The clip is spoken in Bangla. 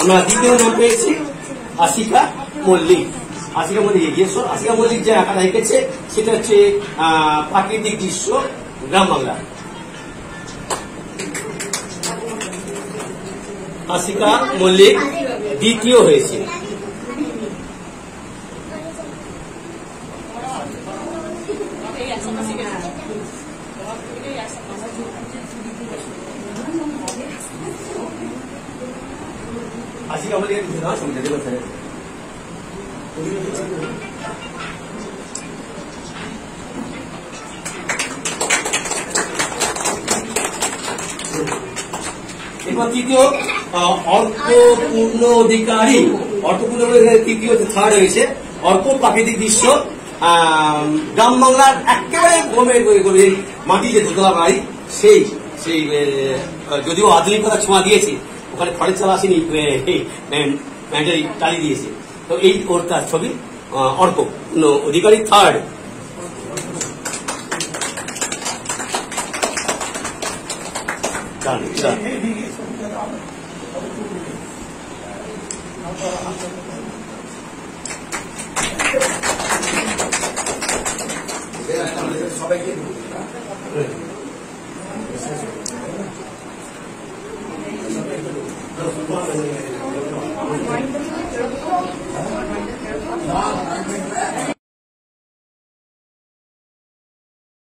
আমরা দ্বিতীয় নাম পেয়েছি আশিকা মল্লিক। আশিকা মল্লিক এগিয়ে এসো। আশিকা মল্লিক যে আঁকাটা এঁকেছে সেটা হচ্ছে প্রাকৃতিক দৃশ্য গ্রাম বাংলা। আশিকা মল্লিক দ্বিতীয় হয়েছে। আশিকা মল্লিক সুবিধা দেবো স্যার। এরপর তৃতীয় অর্কপূর্ণ অধিকারী। অর্কপূর্ণ তৃতীয় থার্ড হয়েছে। অর্ক প্রাকৃতিক দৃশ্য গ্রাম বাংলার একেবারে গমে মাটি যে দোতলা বাড়ি সেই সেই যদিও আধুনিকতা ছোঁয়া দিয়েছে, ওখানে খড়ের চাল আসেনি, টালি দিয়েছে। তো এই ওর তার ছবি অর্কপূর্ণ অধিকারী থার্ড। সবাইকে